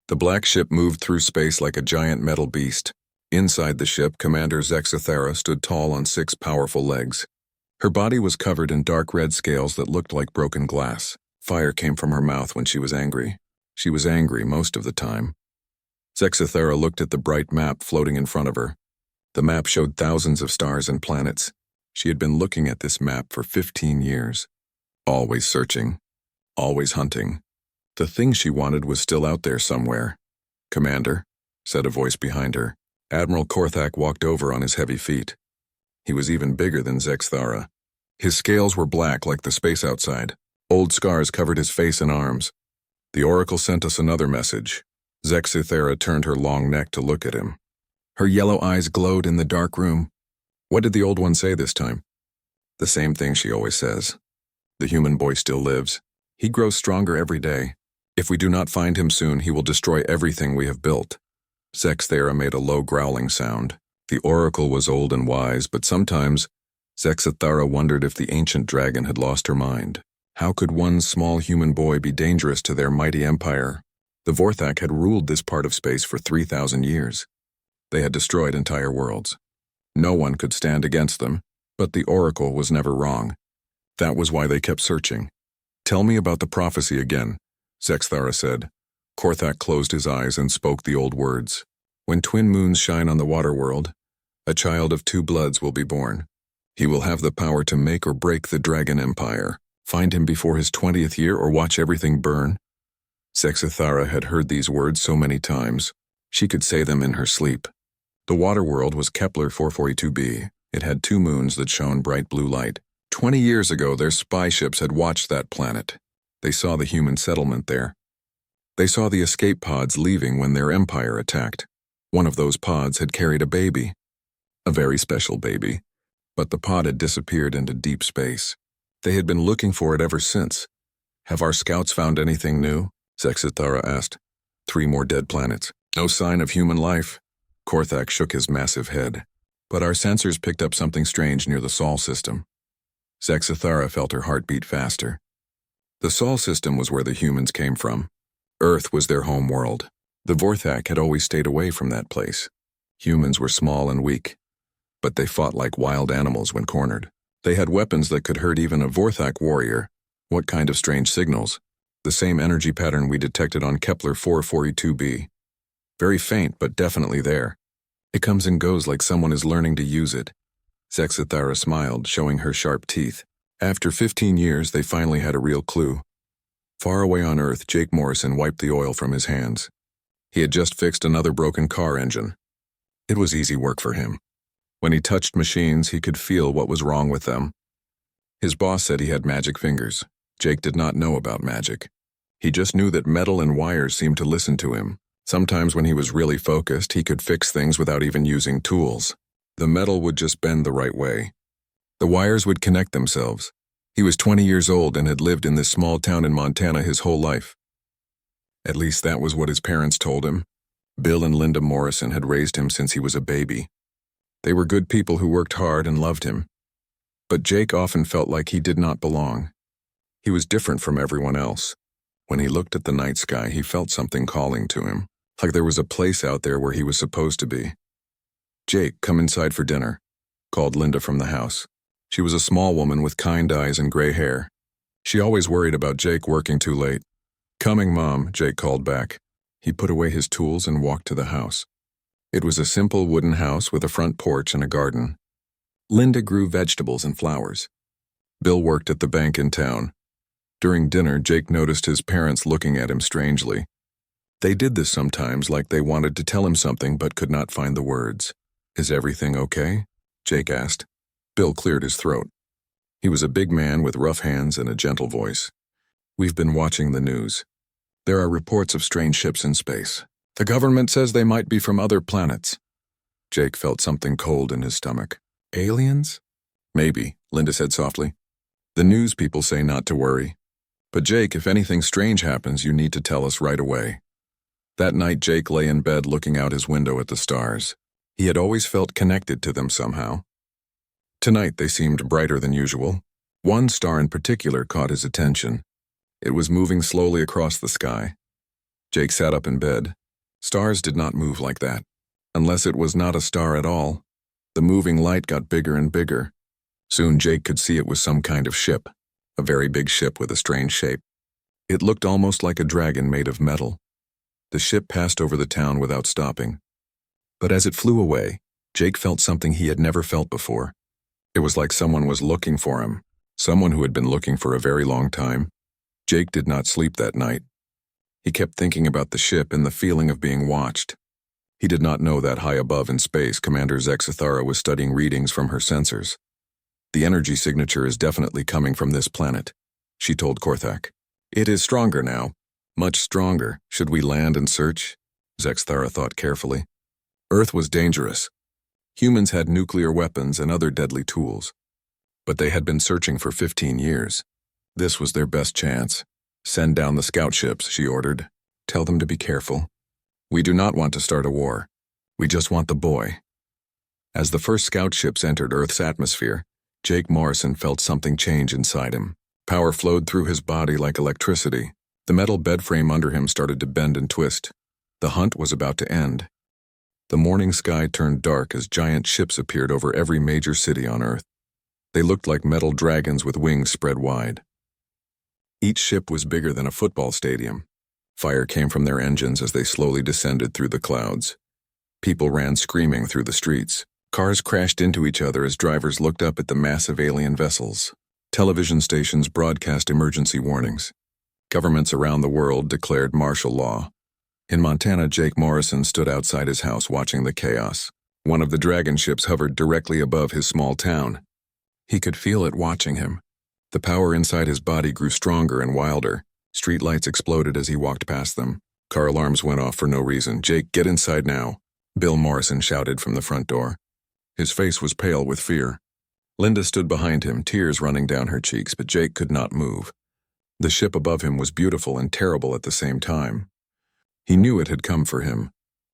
The black ship moved through space like a giant metal beast. Inside the ship, Commander Zexithera stood tall on 6 powerful legs. Her body was covered in dark red scales that looked like broken glass. Fire came from her mouth when she was angry. She was angry most of the time. Zexithera looked at the bright map floating in front of her. The map showed thousands of stars and planets. She had been looking at this map for 15 years. Always searching. Always hunting. The thing she wanted was still out there somewhere. "Commander," said a voice behind her. Admiral Korthak walked over on his heavy feet. He was even bigger than Zexithera. His scales were black like the space outside. Old scars covered his face and arms. "The Oracle sent us another message." Zexithera turned her long neck to look at him. Her yellow eyes glowed in the dark room. What did the Old One say this time? The same thing she always says. The human boy still lives. He grows stronger every day. If we do not find him soon, he will destroy everything we have built. Zexithera made a low growling sound. The Oracle was old and wise, but sometimes Zexithera wondered if the ancient dragon had lost her mind. How could one small human boy be dangerous to their mighty empire? The Vorthak had ruled this part of space for 3,000 years. They had destroyed entire worlds. No one could stand against them, but the Oracle was never wrong. That was why they kept searching. "Tell me about the prophecy again," Zexithera said. Korthak closed his eyes and spoke the old words. "When twin moons shine on the water world, a child of 2 bloods will be born. He will have the power to make or break the dragon empire. Find him before his 20th year or watch everything burn." Zexithera had heard these words so many times, she could say them in her sleep. The water world was Kepler 442b. It had 2 moons that shone bright blue light. 20 years ago, their spy ships had watched that planet. They saw the human settlement there. They saw the escape pods leaving when their empire attacked. One of those pods had carried a baby. A very special baby. But the pod had disappeared into deep space. They had been looking for it ever since. "Have our scouts found anything new?" Zexithera asked. 3 more dead planets. No sign of human life. Korthak shook his massive head. "But our sensors picked up something strange near the Sol system." Zexithera felt her heart beat faster. The Sol system was where the humans came from. Earth was their home world. The Vorthak had always stayed away from that place. Humans were small and weak, but they fought like wild animals when cornered. They had weapons that could hurt even a Vorthak warrior. What kind of strange signals? The same energy pattern we detected on Kepler 442b. Very faint, but definitely there. It comes and goes like someone is learning to use it. Zexithera smiled, showing her sharp teeth. After 15 years, they finally had a real clue. Far away on Earth, Jake Morrison wiped the oil from his hands. He had just fixed another broken car engine. It was easy work for him. When he touched machines, he could feel what was wrong with them. His boss said he had magic fingers. Jake did not know about magic. He just knew that metal and wires seemed to listen to him. Sometimes when he was really focused, he could fix things without even using tools. The metal would just bend the right way. The wires would connect themselves. He was 20 years old and had lived in this small town in Montana his whole life. At least that was what his parents told him. Bill and Linda Morrison had raised him since he was a baby. They were good people who worked hard and loved him. But Jake often felt like he did not belong. He was different from everyone else. When he looked at the night sky, he felt something calling to him, like there was a place out there where he was supposed to be. "Jake, come inside for dinner," called Linda from the house. She was a small woman with kind eyes and gray hair. She always worried about Jake working too late. "Coming, Mom," Jake called back. He put away his tools and walked to the house. It was a simple wooden house with a front porch and a garden. Linda grew vegetables and flowers. Bill worked at the bank in town. During dinner, Jake noticed his parents looking at him strangely. They did this sometimes, like they wanted to tell him something but could not find the words. "Is everything okay?" Jake asked. Bill cleared his throat. He was a big man with rough hands and a gentle voice. "We've been watching the news. There are reports of strange ships in space. The government says they might be from other planets." Jake felt something cold in his stomach. "Aliens?" "Maybe," Linda said softly. "The news people say not to worry. But Jake, if anything strange happens, you need to tell us right away." That night, Jake lay in bed looking out his window at the stars. He had always felt connected to them somehow. Tonight they seemed brighter than usual. One star in particular caught his attention. It was moving slowly across the sky. Jake sat up in bed. Stars did not move like that. Unless it was not a star at all. The moving light got bigger and bigger. Soon Jake could see it was some kind of ship, a very big ship with a strange shape. It looked almost like a dragon made of metal. The ship passed over the town without stopping. But as it flew away, Jake felt something he had never felt before. It was like someone was looking for him, someone who had been looking for a very long time. Jake did not sleep that night. He kept thinking about the ship and the feeling of being watched. He did not know that high above in space, Commander Zexathara was studying readings from her sensors. The energy signature is definitely coming from this planet, she told Korthak. It is stronger now. Much stronger. Should we land and search? Zexathara thought carefully. Earth was dangerous. Humans had nuclear weapons and other deadly tools. But they had been searching for 15 years. This was their best chance. Send down the scout ships, she ordered. Tell them to be careful. We do not want to start a war. We just want the boy. As the first scout ships entered Earth's atmosphere, Jake Morrison felt something change inside him. Power flowed through his body like electricity. The metal bed frame under him started to bend and twist. The hunt was about to end. The morning sky turned dark as giant ships appeared over every major city on Earth. They looked like metal dragons with wings spread wide. Each ship was bigger than a football stadium. Fire came from their engines as they slowly descended through the clouds. People ran screaming through the streets. Cars crashed into each other as drivers looked up at the massive alien vessels. Television stations broadcast emergency warnings. Governments around the world declared martial law. In Montana, Jake Morrison stood outside his house watching the chaos. One of the dragon ships hovered directly above his small town. He could feel it watching him. The power inside his body grew stronger and wilder. Streetlights exploded as he walked past them. Car alarms went off for no reason. Jake, get inside now, Bill Morrison shouted from the front door. His face was pale with fear. Linda stood behind him, tears running down her cheeks, but Jake could not move. The ship above him was beautiful and terrible at the same time. He knew it had come for him.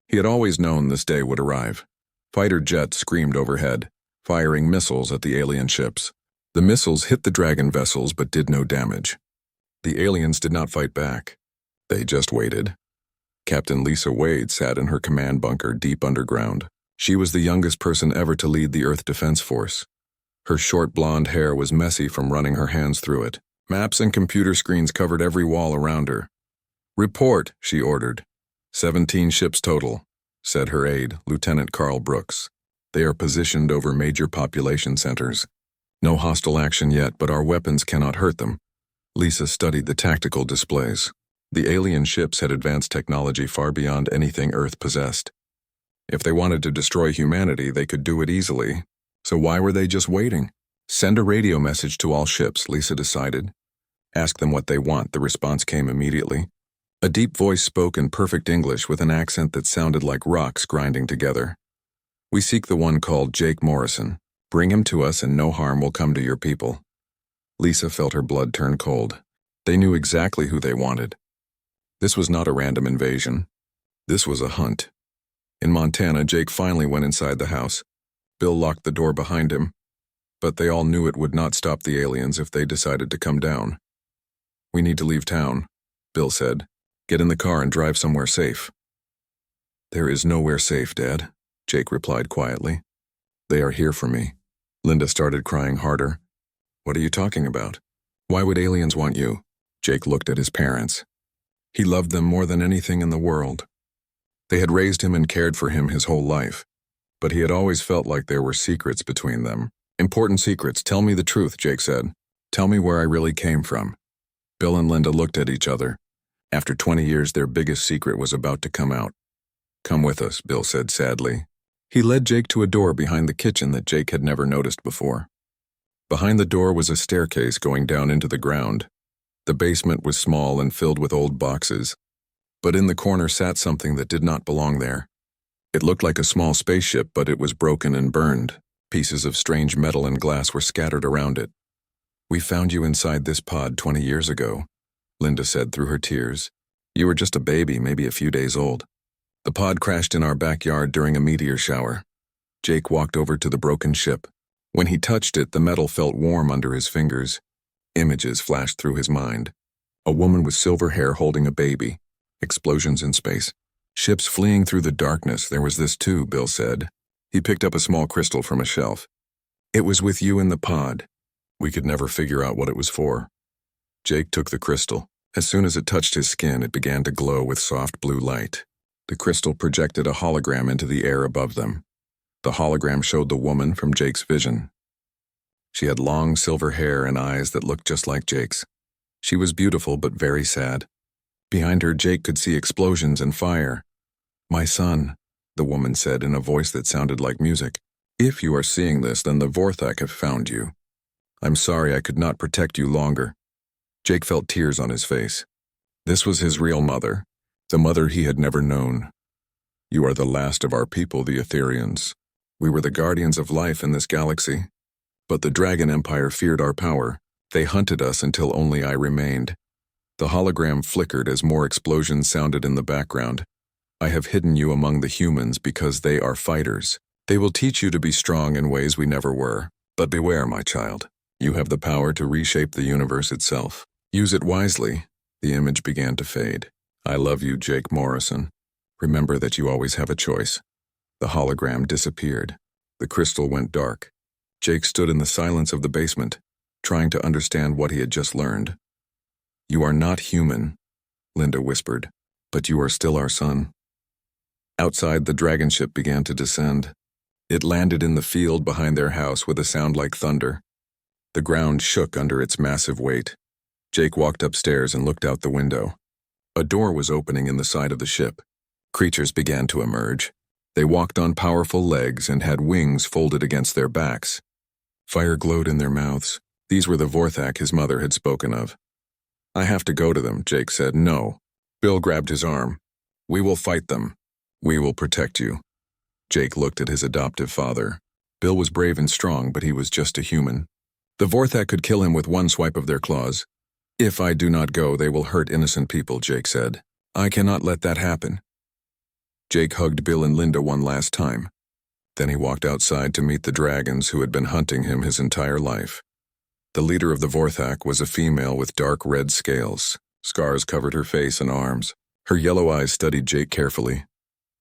He had always known this day would arrive. Fighter jets screamed overhead, firing missiles at the alien ships. The missiles hit the dragon vessels but did no damage. The aliens did not fight back. They just waited. Captain Lisa Wade sat in her command bunker deep underground. She was the youngest person ever to lead the Earth Defense Force. Her short blonde hair was messy from running her hands through it. Maps and computer screens covered every wall around her. Report, she ordered. 17 ships total, said her aide, Lieutenant Carl Brooks. They are positioned over major population centers. No hostile action yet, but our weapons cannot hurt them. Lisa studied the tactical displays. The alien ships had advanced technology far beyond anything Earth possessed. If they wanted to destroy humanity, they could do it easily. So why were they just waiting? Send a radio message to all ships, Lisa decided. Ask them what they want, the response came immediately. A deep voice spoke in perfect English with an accent that sounded like rocks grinding together. We seek the one called Jake Morrison. Bring him to us and no harm will come to your people. Lisa felt her blood turn cold. They knew exactly who they wanted. This was not a random invasion. This was a hunt. In Montana, Jake finally went inside the house. Bill locked the door behind him. But they all knew it would not stop the aliens if they decided to come down. We need to leave town, Bill said. Get in the car and drive somewhere safe. There is nowhere safe, Dad, Jake replied quietly. They are here for me. Linda started crying harder. What are you talking about? Why would aliens want you? Jake looked at his parents. He loved them more than anything in the world. They had raised him and cared for him his whole life. But he had always felt like there were secrets between them. Important secrets. Tell me the truth, Jake said. Tell me where I really came from. Bill and Linda looked at each other. After 20 years, their biggest secret was about to come out. Come with us, Bill said sadly. He led Jake to a door behind the kitchen that Jake had never noticed before. Behind the door was a staircase going down into the ground. The basement was small and filled with old boxes. But in the corner sat something that did not belong there. It looked like a small spaceship, but it was broken and burned. Pieces of strange metal and glass were scattered around it. We found you inside this pod 20 years ago, Linda said through her tears. You were just a baby, maybe a few days old. The pod crashed in our backyard during a meteor shower. Jake walked over to the broken ship. When he touched it, the metal felt warm under his fingers. Images flashed through his mind. A woman with silver hair holding a baby. Explosions in space. Ships fleeing through the darkness, there was this too, Bill said. He picked up a small crystal from a shelf. It was with you in the pod. We could never figure out what it was for. Jake took the crystal. As soon as it touched his skin, it began to glow with soft blue light. The crystal projected a hologram into the air above them. The hologram showed the woman from Jake's vision. She had long silver hair and eyes that looked just like Jake's. She was beautiful but very sad. Behind her, Jake could see explosions and fire. My son, the woman said in a voice that sounded like music. If you are seeing this, then the Vorthak have found you. I'm sorry I could not protect you longer. Jake felt tears on his face. This was his real mother, the mother he had never known. You are the last of our people, the Etherians. We were the guardians of life in this galaxy. But the Dragon Empire feared our power. They hunted us until only I remained. The hologram flickered as more explosions sounded in the background. I have hidden you among the humans because they are fighters. They will teach you to be strong in ways we never were. But beware, my child. You have the power to reshape the universe itself. Use it wisely. The image began to fade. I love you, Jake Morrison. Remember that you always have a choice. The hologram disappeared. The crystal went dark. Jake stood in the silence of the basement, trying to understand what he had just learned. You are not human, Linda whispered, but you are still our son. Outside, the dragon ship began to descend. It landed in the field behind their house with a sound like thunder. The ground shook under its massive weight. Jake walked upstairs and looked out the window. A door was opening in the side of the ship. Creatures began to emerge. They walked on powerful legs and had wings folded against their backs. Fire glowed in their mouths. These were the Vorthak his mother had spoken of. I have to go to them, Jake said. No. Bill grabbed his arm. We will fight them. We will protect you. Jake looked at his adoptive father. Bill was brave and strong, but he was just a human. The Vorthak could kill him with one swipe of their claws. If I do not go, they will hurt innocent people, Jake said. I cannot let that happen. Jake hugged Bill and Linda one last time. Then he walked outside to meet the dragons who had been hunting him his entire life. The leader of the Vorthak was a female with dark red scales. Scars covered her face and arms. Her yellow eyes studied Jake carefully.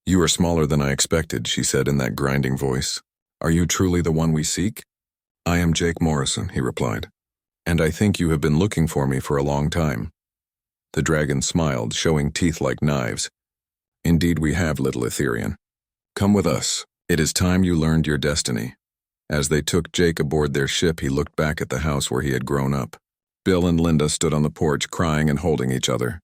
You are smaller than I expected, she said in that grinding voice. Are you truly the one we seek? I am Jake Morrison, he replied. And I think you have been looking for me for a long time. The dragon smiled, showing teeth like knives. Indeed we have, little Etherian. Come with us. It is time you learned your destiny. As they took Jake aboard their ship, he looked back at the house where he had grown up. Bill and Linda stood on the porch crying and holding each other.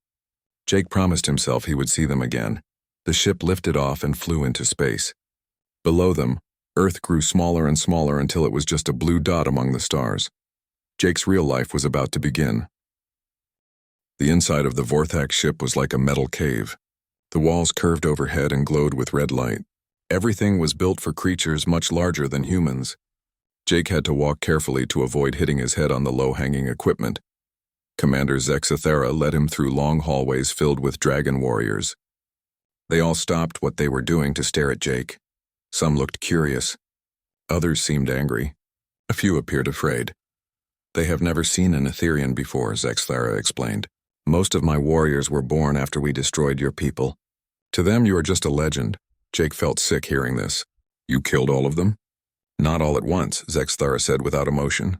Jake promised himself he would see them again. The ship lifted off and flew into space. Below them, Earth grew smaller and smaller until it was just a blue dot among the stars. Jake's real life was about to begin. The inside of the Vorthak ship was like a metal cave. The walls curved overhead and glowed with red light. Everything was built for creatures much larger than humans. Jake had to walk carefully to avoid hitting his head on the low-hanging equipment. Commander Zexathera led him through long hallways filled with dragon warriors. They all stopped what they were doing to stare at Jake. Some looked curious. Others seemed angry. A few appeared afraid. They have never seen an Etherian before, Zexathera explained. Most of my warriors were born after we destroyed your people. To them, you are just a legend. Jake felt sick hearing this. You killed all of them? Not all at once, Zexathera said without emotion.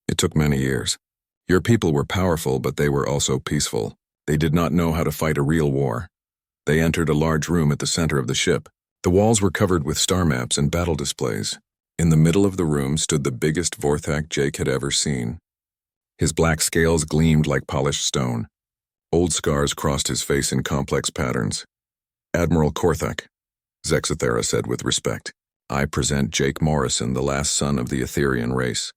It took many years. Your people were powerful, but they were also peaceful. They did not know how to fight a real war. They entered a large room at the center of the ship. The walls were covered with star maps and battle displays. In the middle of the room stood the biggest Vorthak Jake had ever seen. His black scales gleamed like polished stone. Old scars crossed his face in complex patterns. Admiral Korthak, Zexathera said with respect. I present Jake Morrison, the last son of the Etherian race.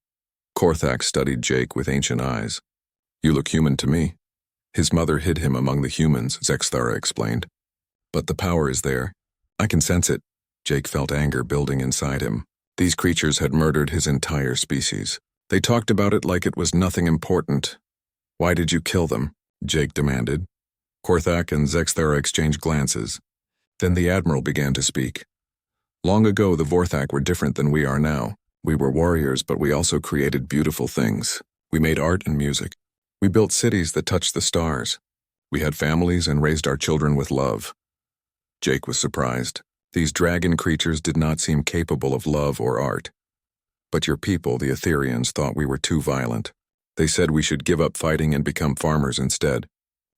Korthak studied Jake with ancient eyes. You look human to me. His mother hid him among the humans, Zexathera explained. But the power is there. I can sense it. Jake felt anger building inside him. These creatures had murdered his entire species. They talked about it like it was nothing important. Why did you kill them? Jake demanded. Korthak and Zexathera exchanged glances. Then the Admiral began to speak. Long ago, the Vorthak were different than we are now. We were warriors, but we also created beautiful things. We made art and music. We built cities that touched the stars. We had families and raised our children with love. Jake was surprised. These dragon creatures did not seem capable of love or art. But your people, the Etherians, thought we were too violent. They said we should give up fighting and become farmers instead.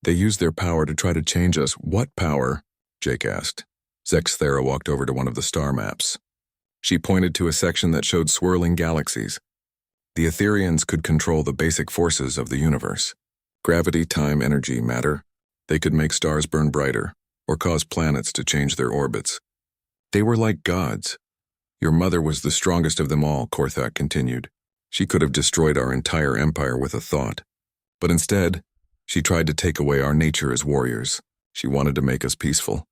They used their power to try to change us. What power? Jake asked. Zexthera walked over to one of the star maps. She pointed to a section that showed swirling galaxies. The Etherians could control the basic forces of the universe. Gravity, time, energy, matter. They could make stars burn brighter, or cause planets to change their orbits. They were like gods. Your mother was the strongest of them all, Korthak continued. She could have destroyed our entire empire with a thought. But instead, she tried to take away our nature as warriors. She wanted to make us peaceful.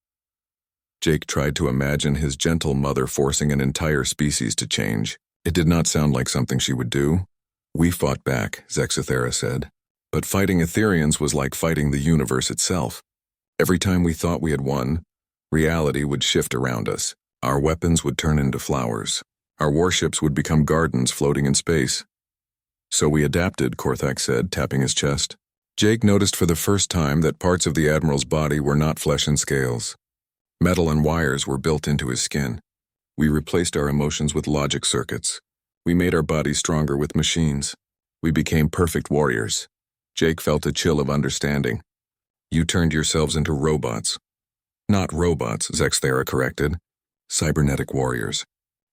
Jake tried to imagine his gentle mother forcing an entire species to change. It did not sound like something she would do. We fought back, Zexthera said. But fighting Etherians was like fighting the universe itself. Every time we thought we had won, reality would shift around us. Our weapons would turn into flowers. Our warships would become gardens floating in space. So we adapted, Korthak said, tapping his chest. Jake noticed for the first time that parts of the Admiral's body were not flesh and scales. Metal and wires were built into his skin. We replaced our emotions with logic circuits. We made our bodies stronger with machines. We became perfect warriors. Jake felt a chill of understanding. You turned yourselves into robots. Not robots, Zexthera corrected. Cybernetic warriors.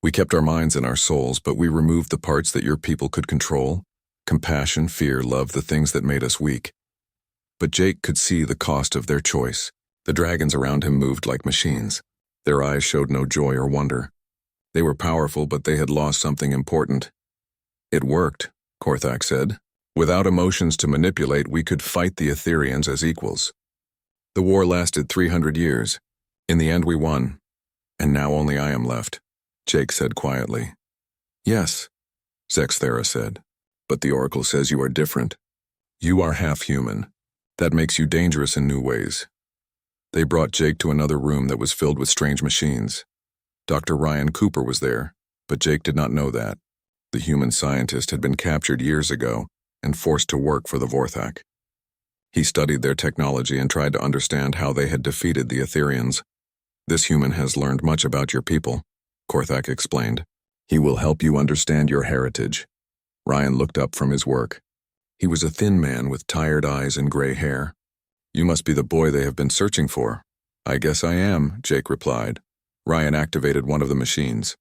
We kept our minds and our souls, but we removed the parts that your people could control. Compassion, fear, love, the things that made us weak. But Jake could see the cost of their choice. The dragons around him moved like machines. Their eyes showed no joy or wonder. They were powerful, but they had lost something important. It worked, Korthak said. Without emotions to manipulate, we could fight the Etherians as equals. The war lasted 300 years. In the end, we won. And now only I am left, Jake said quietly. Yes, Zexthera said. But the Oracle says you are different. You are half human. That makes you dangerous in new ways. They brought Jake to another room that was filled with strange machines. Dr. Ryan Cooper was there, but Jake did not know that. The human scientist had been captured years ago and forced to work for the Vorthak. He studied their technology and tried to understand how they had defeated the Etherians. This human has learned much about your people, Korthak explained. He will help you understand your heritage. Ryan looked up from his work. He was a thin man with tired eyes and gray hair. You must be the boy they have been searching for. I guess I am, Jake replied. Ryan activated one of the machines.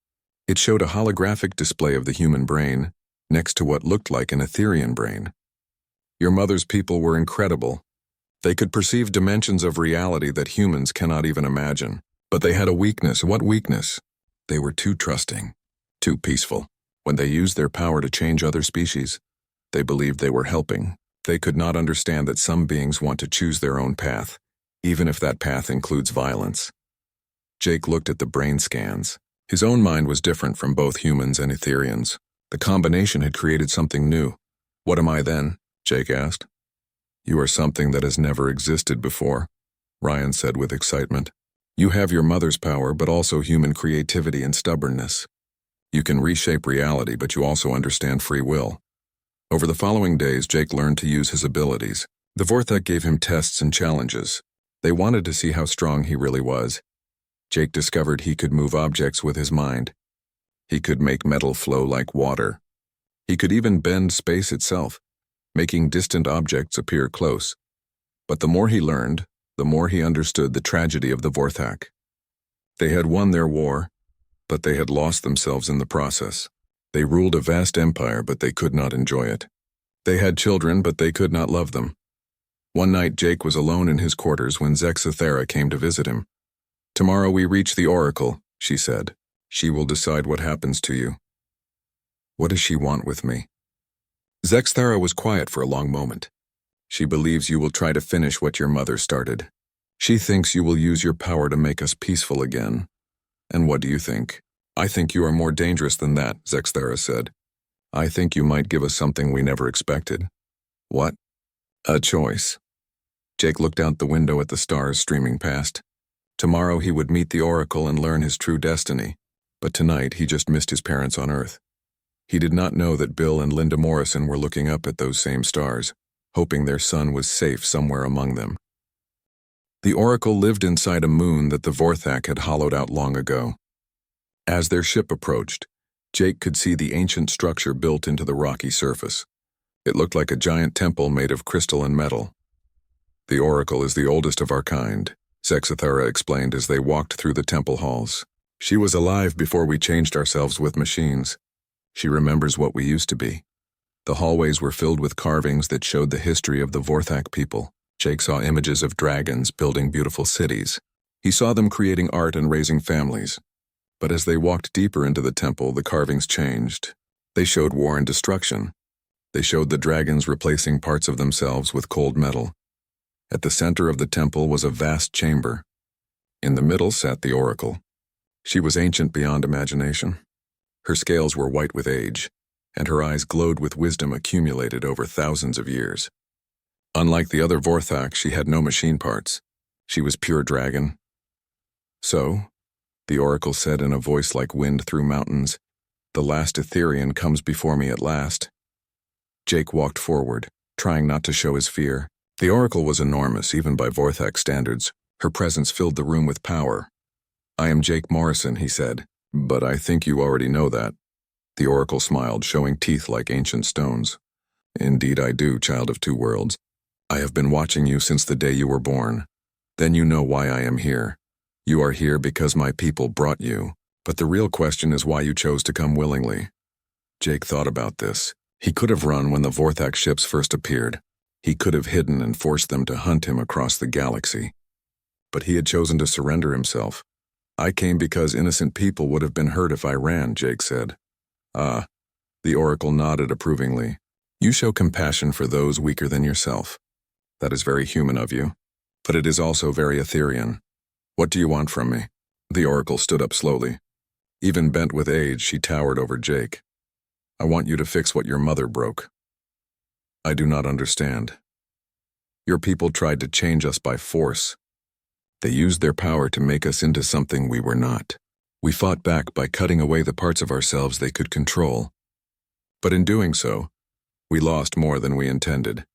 It showed a holographic display of the human brain next to what looked like an Etherian brain. Your mother's people were incredible. They could perceive dimensions of reality that humans cannot even imagine. But they had a weakness. What weakness? They were too trusting, too peaceful. When they used their power to change other species, they believed they were helping. They could not understand that some beings want to choose their own path, even if that path includes violence. Jake looked at the brain scans. His own mind was different from both humans and Etherians. The combination had created something new. What am I then? Jake asked. You are something that has never existed before, Ryan said with excitement. You have your mother's power, but also human creativity and stubbornness. You can reshape reality, but you also understand free will. Over the following days, Jake learned to use his abilities. The Vorthak gave him tests and challenges. They wanted to see how strong he really was. Jake discovered he could move objects with his mind. He could make metal flow like water. He could even bend space itself, making distant objects appear close. But the more he learned, the more he understood the tragedy of the Vorthak. They had won their war, but they had lost themselves in the process. They ruled a vast empire, but they could not enjoy it. They had children, but they could not love them. One night, Jake was alone in his quarters when Zexthera came to visit him. Tomorrow we reach the Oracle, she said. She will decide what happens to you. What does she want with me? Zexthera was quiet for a long moment. She believes you will try to finish what your mother started. She thinks you will use your power to make us peaceful again. And what do you think? I think you are more dangerous than that, Zexthera said. I think you might give us something we never expected. What? A choice. Jake looked out the window at the stars streaming past. Tomorrow he would meet the Oracle and learn his true destiny. But tonight he just missed his parents on Earth. He did not know that Bill and Linda Morrison were looking up at those same stars, hoping their son was safe somewhere among them. The Oracle lived inside a moon that the Vorthak had hollowed out long ago. As their ship approached, Jake could see the ancient structure built into the rocky surface. It looked like a giant temple made of crystal and metal. The Oracle is the oldest of our kind, Zexathera explained as they walked through the temple halls. She was alive before we changed ourselves with machines. She remembers what we used to be. The hallways were filled with carvings that showed the history of the Vorthak people. Jake saw images of dragons building beautiful cities. He saw them creating art and raising families. But as they walked deeper into the temple, the carvings changed. They showed war and destruction. They showed the dragons replacing parts of themselves with cold metal. At the center of the temple was a vast chamber. In the middle sat the Oracle. She was ancient beyond imagination. Her scales were white with age, and her eyes glowed with wisdom accumulated over thousands of years. Unlike the other Vorthak, she had no machine parts. She was pure dragon. So, the Oracle said in a voice like wind through mountains, "The last Etherian comes before me at last." Jake walked forward, trying not to show his fear. The Oracle was enormous, even by Vorthak standards. Her presence filled the room with power. "I am Jake Morrison," he said, "but I think you already know that." The Oracle smiled, showing teeth like ancient stones. "Indeed I do, child of two worlds. I have been watching you since the day you were born. Then you know why I am here. You are here because my people brought you, but the real question is why you chose to come willingly." Jake thought about this. He could have run when the Vorthak ships first appeared. He could have hidden and forced them to hunt him across the galaxy. But he had chosen to surrender himself. "I came because innocent people would have been hurt if I ran," Jake said. "Ah," the Oracle nodded approvingly. "You show compassion for those weaker than yourself. That is very human of you, but it is also very Etherian. What do you want from me?" The Oracle stood up slowly. Even bent with age, she towered over Jake. "I want you to fix what your mother broke." "I do not understand." "Your people tried to change us by force. They used their power to make us into something we were not. We fought back by cutting away the parts of ourselves they could control. But in doing so, we lost more than we intended."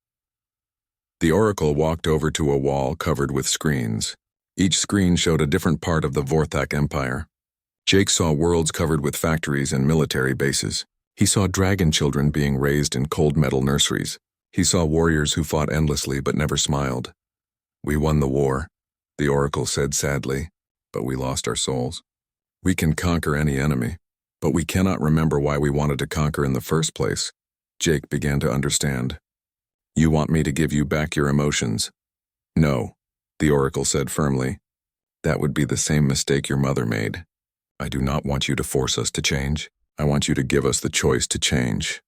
The Oracle walked over to a wall covered with screens. Each screen showed a different part of the Vorthak Empire. Jake saw worlds covered with factories and military bases. He saw dragon children being raised in cold metal nurseries. He saw warriors who fought endlessly but never smiled. "We won the war," the Oracle said sadly, "but we lost our souls. We can conquer any enemy, but we cannot remember why we wanted to conquer in the first place." Jake began to understand. "You want me to give you back your emotions?" "No," the Oracle said firmly. "That would be the same mistake your mother made. I do not want you to force us to change. I want you to give us the choice to change."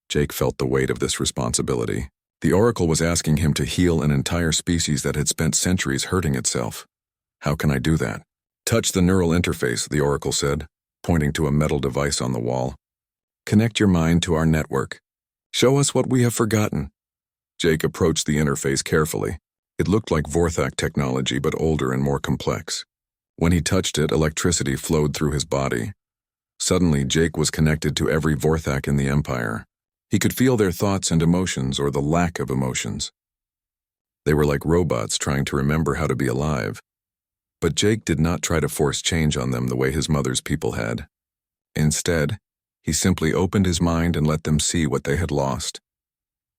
Jake felt the weight of this responsibility. The Oracle was asking him to heal an entire species that had spent centuries hurting itself. "How can I do that?" "Touch the neural interface," the Oracle said, pointing to a metal device on the wall. "Connect your mind to our network. Show us what we have forgotten." Jake approached the interface carefully. It looked like Vorthak technology, but older and more complex. When he touched it, electricity flowed through his body. Suddenly, Jake was connected to every Vorthak in the Empire. He could feel their thoughts and emotions, or the lack of emotions. They were like robots trying to remember how to be alive. But Jake did not try to force change on them the way his mother's people had. Instead, he simply opened his mind and let them see what they had lost.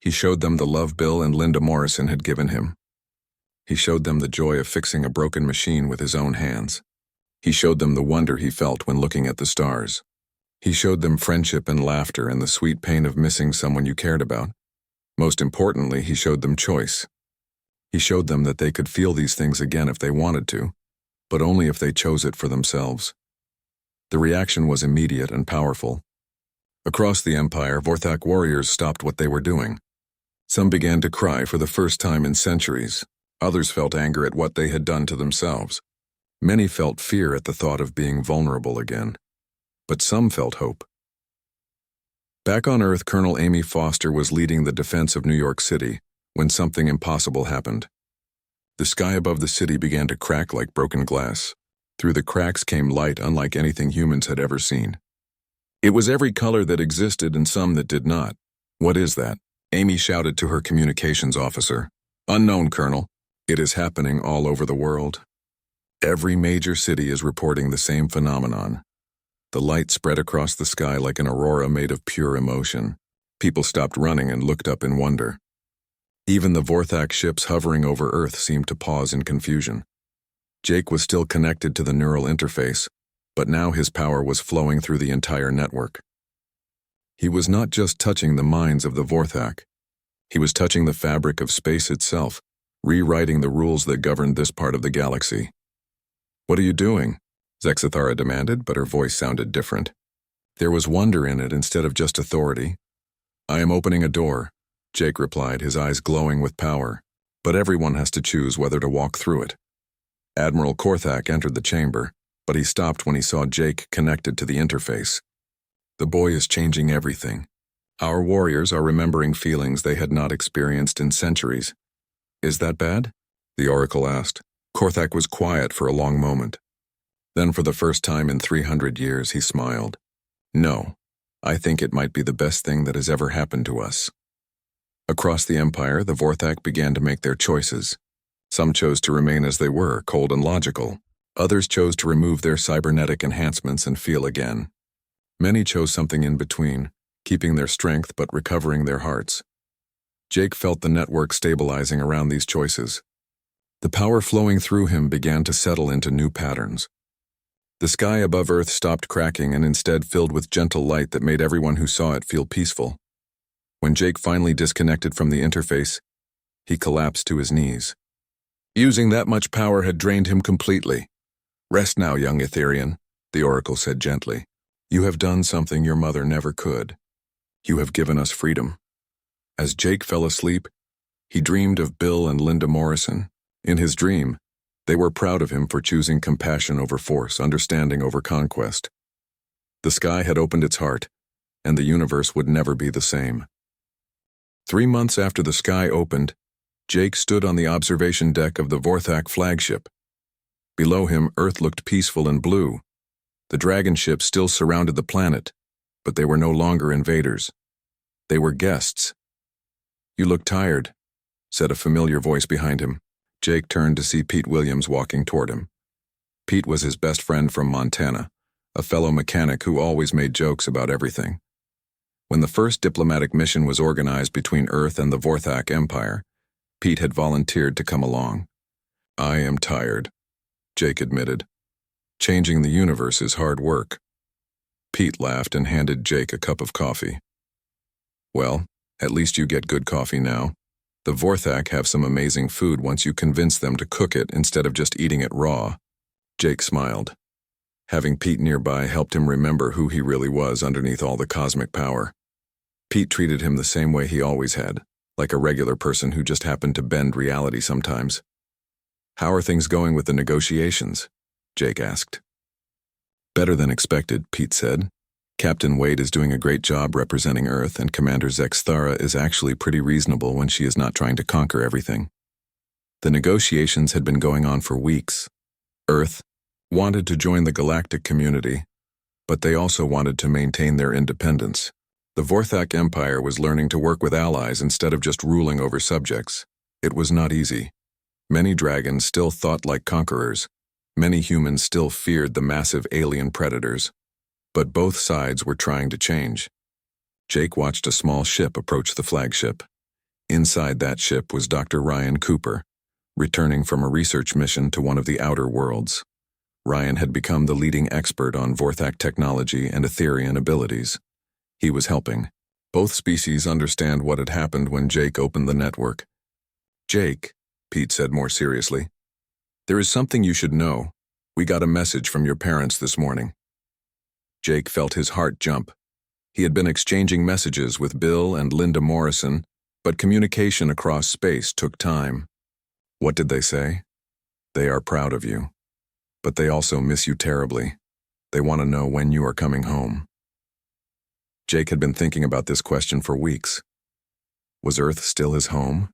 He showed them the love Bill and Linda Morrison had given him. He showed them the joy of fixing a broken machine with his own hands. He showed them the wonder he felt when looking at the stars. He showed them friendship and laughter and the sweet pain of missing someone you cared about. Most importantly, he showed them choice. He showed them that they could feel these things again if they wanted to, but only if they chose it for themselves. The reaction was immediate and powerful. Across the Empire, Vorthak warriors stopped what they were doing. Some began to cry for the first time in centuries. Others felt anger at what they had done to themselves. Many felt fear at the thought of being vulnerable again. But some felt hope. Back on Earth, Colonel Amy Foster was leading the defense of New York City when something impossible happened. The sky above the city began to crack like broken glass. Through the cracks came light unlike anything humans had ever seen. It was every color that existed and some that did not. "What is that?" Amy shouted to her communications officer. "Unknown, Colonel." It is happening all over the world. Every major city is reporting the same phenomenon. The light spread across the sky like an aurora made of pure emotion. People stopped running and looked up in wonder. Even the Vorthak ships hovering over Earth seemed to pause in confusion. Jake was still connected to the neural interface, but now his power was flowing through the entire network. He was not just touching the minds of the Vorthak. He was touching the fabric of space itself, rewriting the rules that governed this part of the galaxy. "What are you doing?" Zexithara demanded, but her voice sounded different. There was wonder in it instead of just authority. "I am opening a door," Jake replied, his eyes glowing with power. "But everyone has to choose whether to walk through it." Admiral Korthak entered the chamber, but he stopped when he saw Jake connected to the interface. "The boy is changing everything. Our warriors are remembering feelings they had not experienced in centuries." "Is that bad?" the Oracle asked. Korthak was quiet for a long moment. Then for the first time in 300 years, he smiled. "No, I think it might be the best thing that has ever happened to us." Across the Empire, the Vorthak began to make their choices. Some chose to remain as they were, cold and logical. Others chose to remove their cybernetic enhancements and feel again. Many chose something in between, keeping their strength but recovering their hearts. Jake felt the network stabilizing around these choices. The power flowing through him began to settle into new patterns. The sky above Earth stopped cracking and instead filled with gentle light that made everyone who saw it feel peaceful. When Jake finally disconnected from the interface, he collapsed to his knees. Using that much power had drained him completely. "Rest now, young Etherian," the Oracle said gently. "You have done something your mother never could. You have given us freedom." As Jake fell asleep, he dreamed of Bill and Linda Morrison. In his dream, they were proud of him for choosing compassion over force, understanding over conquest. The sky had opened its heart, and the universe would never be the same. 3 months after the sky opened, Jake stood on the observation deck of the Vorthak flagship. Below him, Earth looked peaceful and blue. The dragon ships still surrounded the planet, but they were no longer invaders. They were guests. "You look tired," said a familiar voice behind him. Jake turned to see Pete Williams walking toward him. Pete was his best friend from Montana, a fellow mechanic who always made jokes about everything. When the first diplomatic mission was organized between Earth and the Vorthak Empire, Pete had volunteered to come along. "I am tired," Jake admitted. "Changing the universe is hard work." Pete laughed and handed Jake a cup of coffee. "Well, at least you get good coffee now. The Vorthak have some amazing food once you convince them to cook it instead of just eating it raw." Jake smiled. Having Pete nearby helped him remember who he really was underneath all the cosmic power. Pete treated him the same way he always had, like a regular person who just happened to bend reality sometimes. "How are things going with the negotiations?" Jake asked. "Better than expected," Pete said. "Captain Wade is doing a great job representing Earth, and Commander Zexthara is actually pretty reasonable when she is not trying to conquer everything." The negotiations had been going on for weeks. Earth wanted to join the galactic community, but they also wanted to maintain their independence. The Vorthak Empire was learning to work with allies instead of just ruling over subjects. It was not easy. Many dragons still thought like conquerors. Many humans still feared the massive alien predators. But both sides were trying to change. Jake watched a small ship approach the flagship. Inside that ship was Dr. Ryan Cooper, returning from a research mission to one of the outer worlds. Ryan had become the leading expert on Vorthak technology and Etherian abilities. He was helping both species understand what had happened when Jake opened the network. "Jake," Pete said more seriously, "there is something you should know. We got a message from your parents this morning." Jake felt his heart jump. He had been exchanging messages with Bill and Linda Morrison, but communication across space took time. "What did they say?" "They are proud of you. But they also miss you terribly. They want to know when you are coming home." Jake had been thinking about this question for weeks. Was Earth still his home?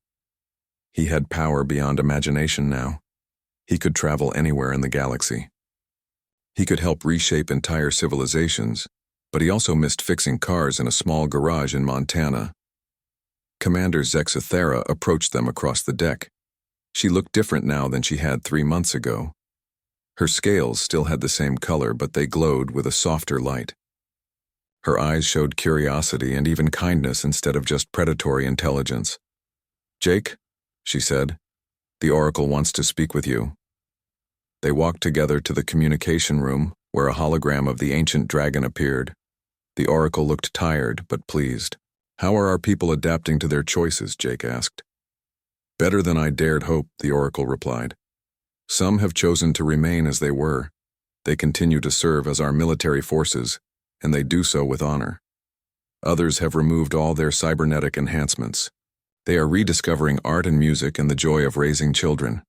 He had power beyond imagination now. He could travel anywhere in the galaxy. He could help reshape entire civilizations, but he also missed fixing cars in a small garage in Montana. Commander Zexithara approached them across the deck. She looked different now than she had 3 months ago. Her scales still had the same color, but they glowed with a softer light. Her eyes showed curiosity and even kindness instead of just predatory intelligence. "Jake," she said, "the Oracle wants to speak with you." They walked together to the communication room, where a hologram of the ancient dragon appeared. The Oracle looked tired, but pleased. "How are our people adapting to their choices?" Jake asked. "Better than I dared hope," the Oracle replied. "Some have chosen to remain as they were. They continue to serve as our military forces, and they do so with honor. Others have removed all their cybernetic enhancements. They are rediscovering art and music and the joy of raising children.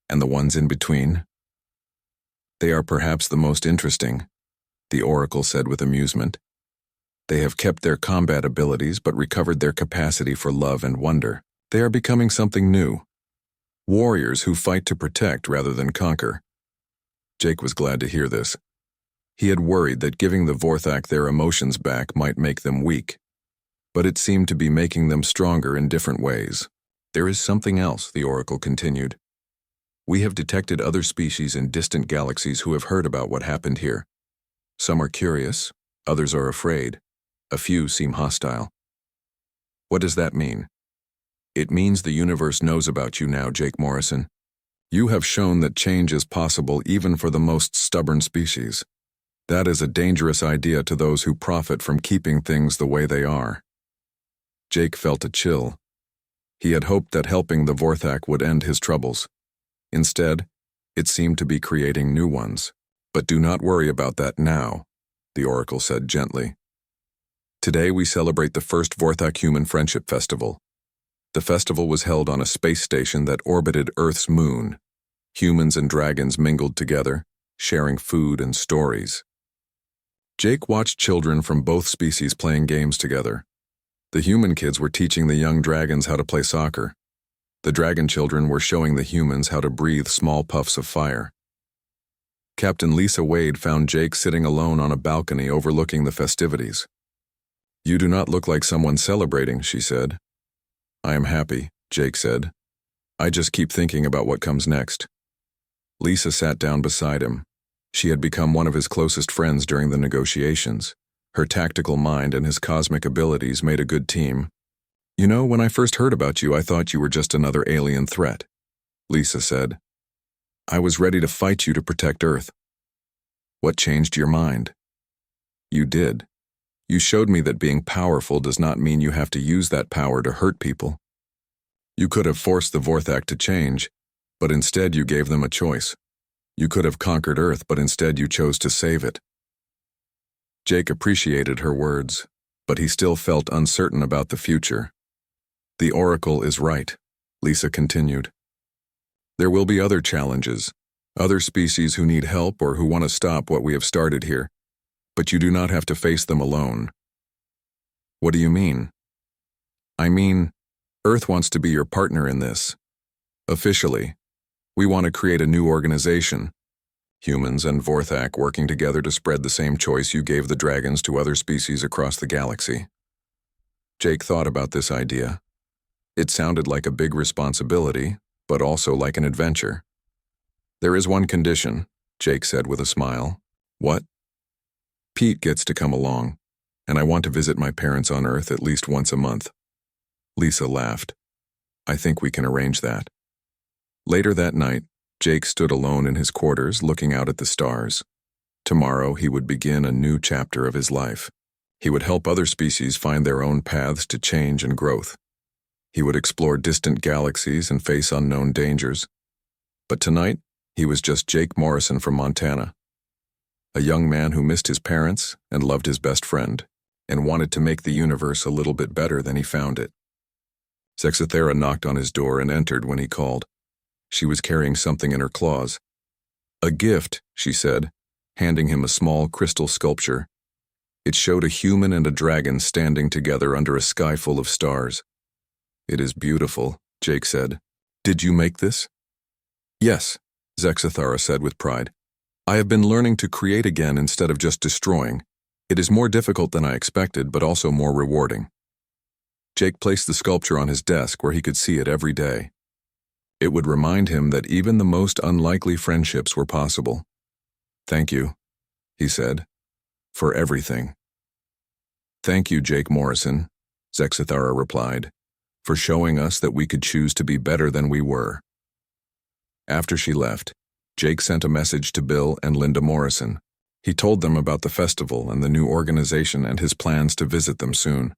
And the ones in between? They are perhaps the most interesting," the Oracle said with amusement. "They have kept their combat abilities but recovered their capacity for love and wonder. They are becoming something new. Warriors who fight to protect rather than conquer." Jake was glad to hear this. He had worried that giving the Vorthak their emotions back might make them weak, but it seemed to be making them stronger in different ways. "There is something else," the Oracle continued. "We have detected other species in distant galaxies who have heard about what happened here. Some are curious, others are afraid. A few seem hostile." "What does that mean?" "It means the universe knows about you now, Jake Morrison. You have shown that change is possible even for the most stubborn species. That is a dangerous idea to those who profit from keeping things the way they are." Jake felt a chill. He had hoped that helping the Vorthak would end his troubles. Instead, it seemed to be creating new ones. "But do not worry about that now," the Oracle said gently. "Today we celebrate the first Vorthak Human Friendship Festival. The festival was held on a space station that orbited Earth's moon. Humans and dragons mingled together, sharing food and stories. Jake watched children from both species playing games together. The human kids were teaching the young dragons how to play soccer. The dragon children were showing the humans how to breathe small puffs of fire. Captain Lisa Wade found Jake sitting alone on a balcony overlooking the festivities. "You do not look like someone celebrating," she said. "I am happy," Jake said. "I just keep thinking about what comes next." Lisa sat down beside him. She had become one of his closest friends during the negotiations. Her tactical mind and his cosmic abilities made a good team. "You know, when I first heard about you, I thought you were just another alien threat," Lisa said. "I was ready to fight you to protect Earth." "What changed your mind?" "You did. You showed me that being powerful does not mean you have to use that power to hurt people. You could have forced the Vorthak to change, but instead you gave them a choice. You could have conquered Earth, but instead you chose to save it." Jake appreciated her words, but he still felt uncertain about the future. "The Oracle is right," Lisa continued. "There will be other challenges, other species who need help or who want to stop what we have started here, but you do not have to face them alone." "What do you mean?" "I mean, Earth wants to be your partner in this. Officially, we want to create a new organization. Humans and Vorthak working together to spread the same choice you gave the dragons to other species across the galaxy." Jake thought about this idea. It sounded like a big responsibility, but also like an adventure. "There is one condition," Jake said with a smile. "What?" "Pete gets to come along, and I want to visit my parents on Earth at least once a month." Lisa laughed. "I think we can arrange that." Later that night, Jake stood alone in his quarters looking out at the stars. Tomorrow he would begin a new chapter of his life. He would help other species find their own paths to change and growth. He would explore distant galaxies and face unknown dangers. But tonight, he was just Jake Morrison from Montana. A young man who missed his parents and loved his best friend, and wanted to make the universe a little bit better than he found it. Zexathera knocked on his door and entered when he called. She was carrying something in her claws. "A gift," she said, handing him a small crystal sculpture. It showed a human and a dragon standing together under a sky full of stars. "It is beautiful," Jake said. "Did you make this?" "Yes," Zexathara said with pride. "I have been learning to create again instead of just destroying. It is more difficult than I expected, but also more rewarding." Jake placed the sculpture on his desk where he could see it every day. It would remind him that even the most unlikely friendships were possible. "Thank you," he said, "for everything." "Thank you, Jake Morrison," Zexithara replied, "for showing us that we could choose to be better than we were." After she left, Jake sent a message to Bill and Linda Morrison. He told them about the festival and the new organization and his plans to visit them soon.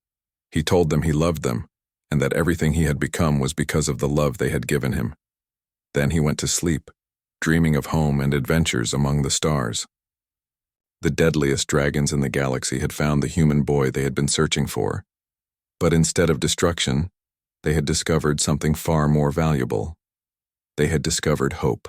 He told them he loved them, and that everything he had become was because of the love they had given him. Then he went to sleep, dreaming of home and adventures among the stars. The deadliest dragons in the galaxy had found the human boy they had been searching for. But instead of destruction, they had discovered something far more valuable. They had discovered hope.